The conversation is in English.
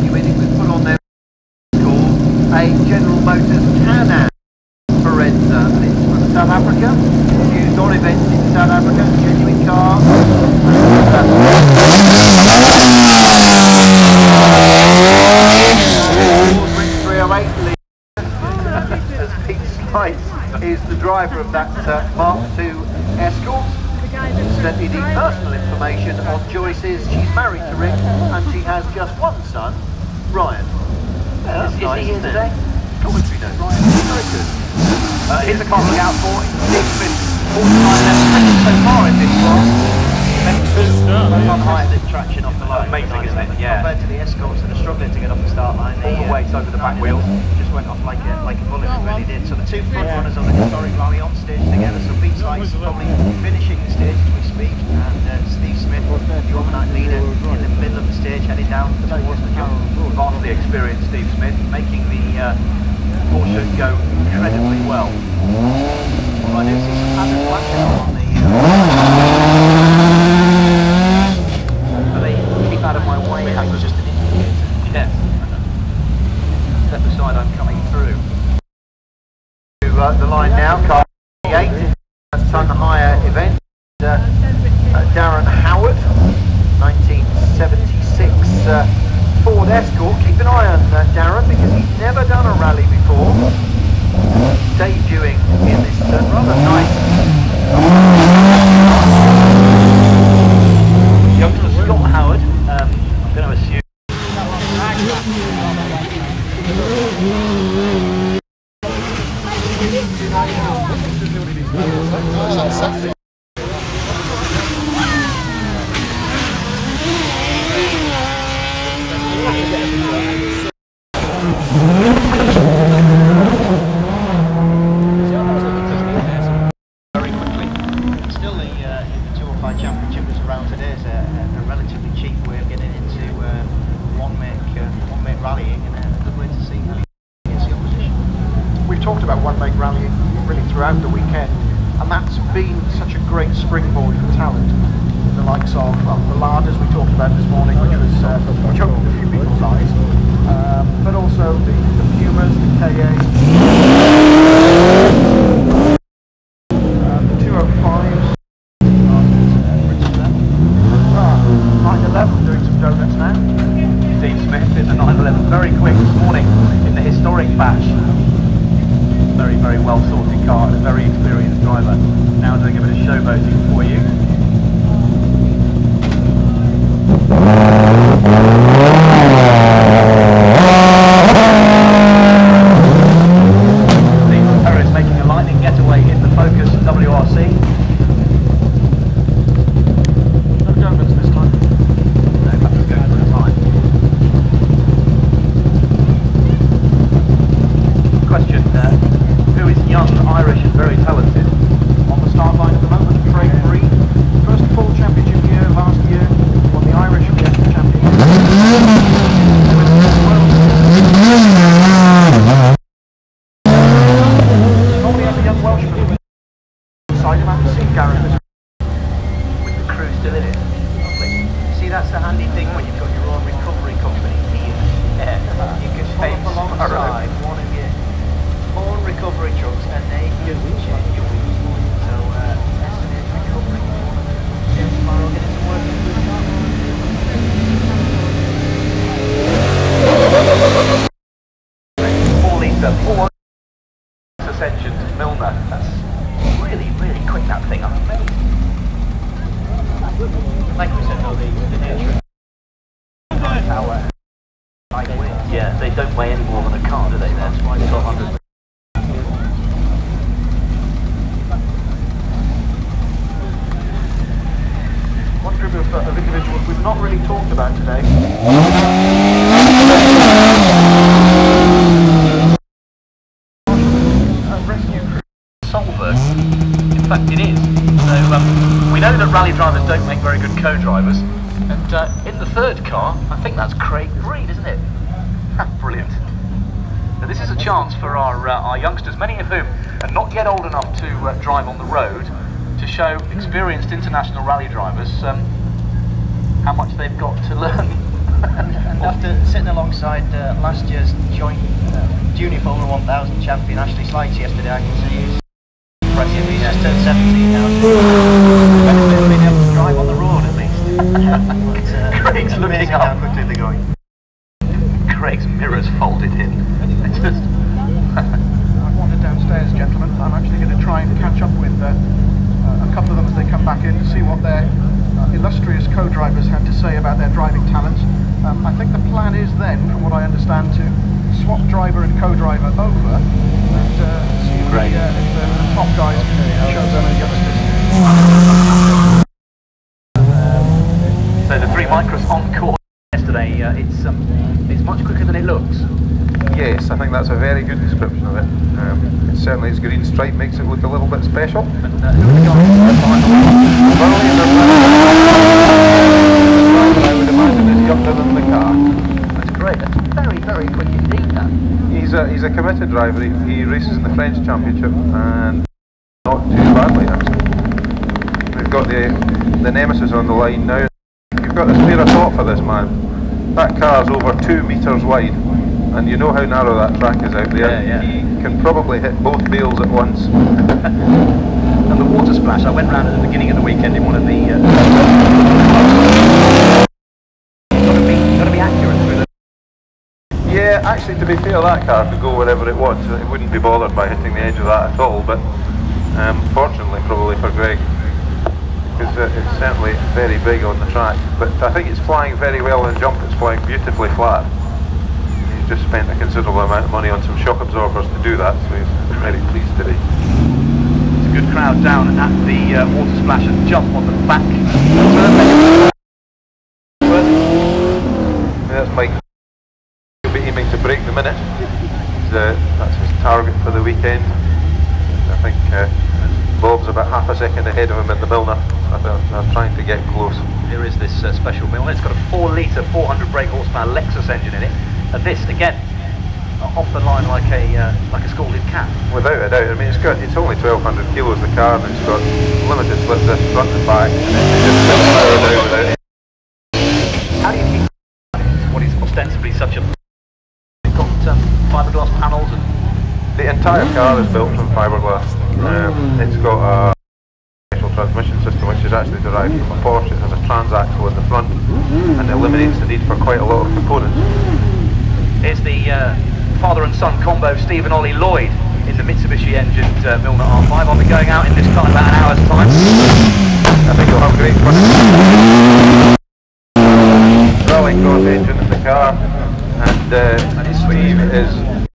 genuine. It was put on there called a General Motors Can-Am Forenza, and it's from South Africa. Used on events in South Africa. Genuine car. As Pete Slice is the driver of that Mark II Escort. Sent me the personal information on Joyce's. She's married to Rick and she has just one son, Ryan. Yeah, is nice, he here today? Commentary note. Ryan, very good. Here's the car to look out for. Steve Smith, 49 left so far in this class. On high the traction off the line. Amazing, isn't it? Yeah. Compared to the Escorts that are struggling to get off the start line. All the weight over the back wheels. Just went off like a bullet, it really did. So the two front runners on the historic rally on stage together. So Pete Sykes probably finishing the stage as we speak. And Steve Smith, the overnight leader, in the middle of the stage, heading down towards the jump. Vastly experienced Steve Smith, making the Porsche go incredibly well. I do see some hazard flashing on the... keep out of my way. That was just an indicator. Yeah. Step aside, I'm coming through. To the line now, car 8, ton higher event. Darren Howard, 1976 Ford Escort. Keep an eye on Darren because he's never done a rally before. Debuting in this rather nice youngster Scott Howard. I'm going to assume. Very quickly. Still the 205 Championship was around today as a relatively cheap way of getting into one-make rallying, and a good way to see how you gets the opposition. We've talked about one-make rallying really throughout the weekend, and that's been such a great springboard for talent. The likes of the Larders we talked about this morning, which opened a few people's eyes, but also the Pumas, the KAs, the 205s, 911 doing some donuts now. Steve Smith in the 911, very quick this morning in the historic batch. Very, very well sorted car and a very experienced driver. Now doing a bit of showboating for you. Steve Perez making a lightning getaway in the Focus WRC. No donuts this time. No, that was going for the time. Question, who is young, Irish and very talented? On the start line at the moment, Craig Breen, first full championship year last year, won the Irish Championship. Normally have a young Welshman beside him. I haven't seen Gareth With the crew still in it. See, that's the handy thing when you've got your own recovery company here. Yeah, you can pay alongside one of your own recovery trucks and they do change your wheels. So, estimated recovery is one of the tomorrow getting to work in good time. 4 litre, 4 ascension to Milner. That's really, really quick, that thing. I'm amazed. Like we said, though, the nature of power, lightweight. Yeah, they don't weigh any more than a car, do they? That's why they're 100. One group of individuals we've not really talked about today. Rescue crew. Solver. In fact, it is. So we know that rally drivers don't make very good co-drivers, and in the third car, I think that's Craig Breen, isn't it? Brilliant. Now, this is a chance for our youngsters, many of whom are not yet old enough to drive on the road, to show experienced international rally drivers how much they've got to learn After sitting alongside last year's joint Junior Formula 1000 champion Ashley Slights yesterday, I can see he's impressive. He's just turned 17 now. So being able to drive on the road at least. Craig's looking up, how quickly they're going. Craig's mirror's folded in. It's just... I've wandered downstairs, gentlemen. I'm actually going to try and catch up with a couple of them as they come back in to see what their illustrious co-drivers had to say about their driving talents. I think the plan is then, from what I understand, to swap driver and co-driver over and see if the top guys can show them any youngsters. So the 3 micros on course yesterday, it's much quicker than it looks. Yes, I think that's a very good description of it. Certainly its green stripe makes it look a little bit special. And who are the guys behind the wheel? I would imagine is younger than the car. That's great, that's very, very quick indeed, that. He's a committed driver. He races in the French Championship and not too badly actually. We've got the Nemesis on the line now. You've got to spare a thought for this man. That car's over 2 metres wide. And you know how narrow that track is out there. Yeah. He can probably hit both bales at once. And the water splash, I went round at the beginning of the weekend in one of the... got to be accurate with it. Yeah, actually to be fair, that car could go wherever it wants. It wouldn't be bothered by hitting the edge of that at all, but fortunately probably for Greg, because it's certainly very big on the track. But I think it's flying very well in jump, it's flying beautifully flat. Just spent a considerable amount of money on some shock absorbers to do that, so he's very pleased today. It's a good crowd down at the water splash and jump on the back. That's Mike. He'll be aiming to break the minute. That's his target for the weekend. I think Bob's about half a second ahead of him in the Milner. They're trying to get close. Here is this special Milner. It's got a 4 litre, 400 brake horsepower Lexus engine in it. And this, again, off the line like a scalded cat. Without a doubt. I mean, it's only 1,200 kilos the car, and it's got limited slip disc front and back, and it's just powered out without it. How do you keep what is ostensibly such a... It's got fiberglass panels and... The entire car is built from fiberglass. It's got a special transmission system which is actually derived from a Porsche. It has a transaxle in the front and eliminates the need for quite a lot of components. Here's the father and son combo, Steve and Ollie Lloyd, in the Mitsubishi engined Milner R5. I'll be going out in this car in about an hour's time. I think you'll have great fun. Rally cross engine in the car, and Steve is